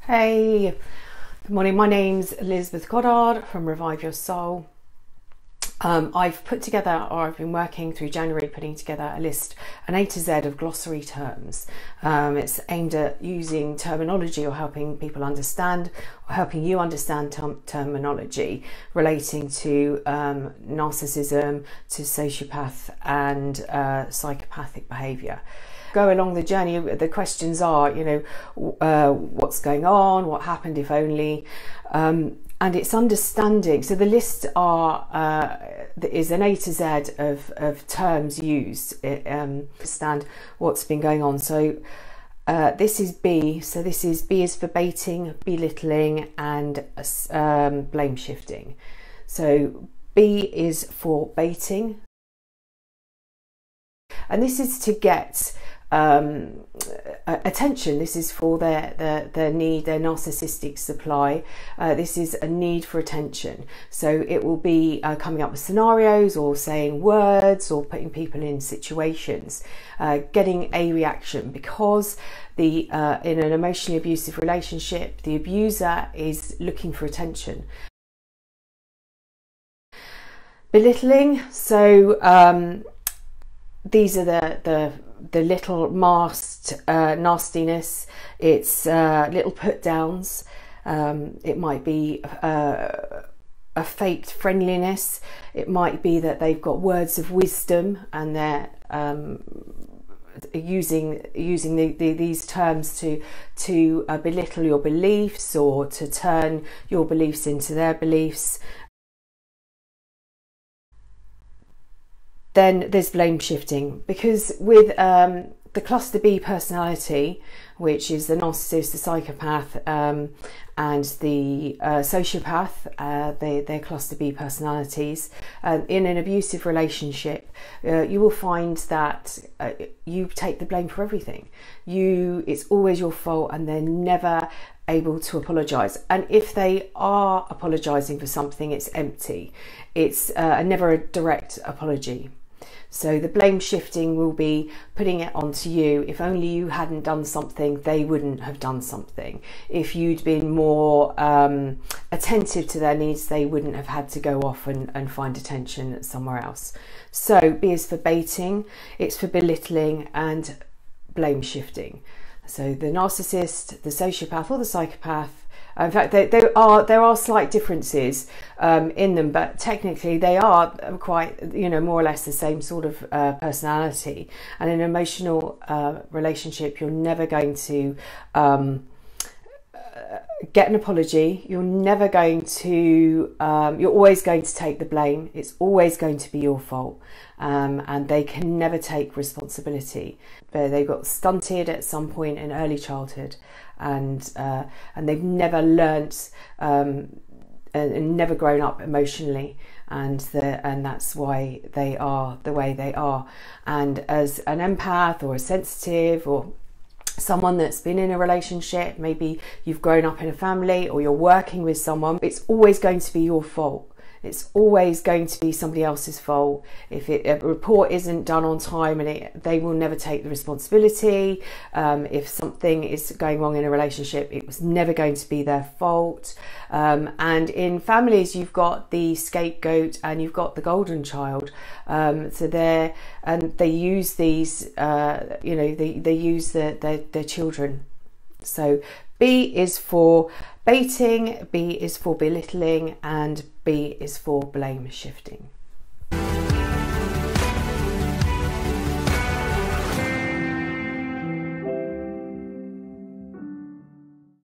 Hey, good morning. My name's Elizabeth Goddard from Revive Your Soul. I've been working through January putting together a list, an A to Z of glossary terms. It's aimed at using terminology or helping people understand, or helping you understand terminology relating to narcissism, to sociopath and psychopathic behaviour. Go along the journey. The questions are, what's going on, what happened if only, and it's understanding. So the list is an A to Z of terms used. Understand what's been going on. So this is B. So B is for baiting, belittling, and blame shifting. So B is for baiting, and this is to get attention. This is for their need, their narcissistic supply. This is a need for attention. So it will be coming up with scenarios or saying words or putting people in situations, getting a reaction, because in an emotionally abusive relationship, the abuser is looking for attention. Belittling. So these are the little masked nastiness. It's little put downs. It might be a faked friendliness. It might be that they've got words of wisdom and they're using these terms to belittle your beliefs or to turn your beliefs into their beliefs. Then there's blame shifting, because with the cluster B personality, which is the narcissist, the psychopath, and the sociopath, they're cluster B personalities. In an abusive relationship, you will find that you take the blame for everything. It's always your fault, and they're never able to apologise. And if they are apologising for something, it's empty. It's never a direct apology. So the blame shifting will be putting it onto you. If only you hadn't done something, they wouldn't have done something. If you'd been more attentive to their needs, they wouldn't have had to go off and find attention somewhere else. So B is for baiting, it's for belittling and blame shifting. So the narcissist, the sociopath or the psychopath, in fact, there are slight differences in them, but technically they are quite, more or less the same sort of personality. And in an emotional relationship, you're never going to get an apology. You're never going to, you're always going to take the blame. It's always going to be your fault. And they can never take responsibility. They got stunted at some point in early childhood, and they've never learnt and never grown up emotionally, and that's why they are the way they are. And as an empath or a sensitive or someone that's been in a relationship, maybe you've grown up in a family or you're working with someone, it's always going to be your fault. It's always going to be somebody else's fault. If a report isn't done on time, and they will never take the responsibility. If something is going wrong in a relationship, it was never going to be their fault. And in families, you've got the scapegoat and you've got the golden child. So they use these, they use their children. So B is for baiting, B is for belittling, and B is for blame shifting.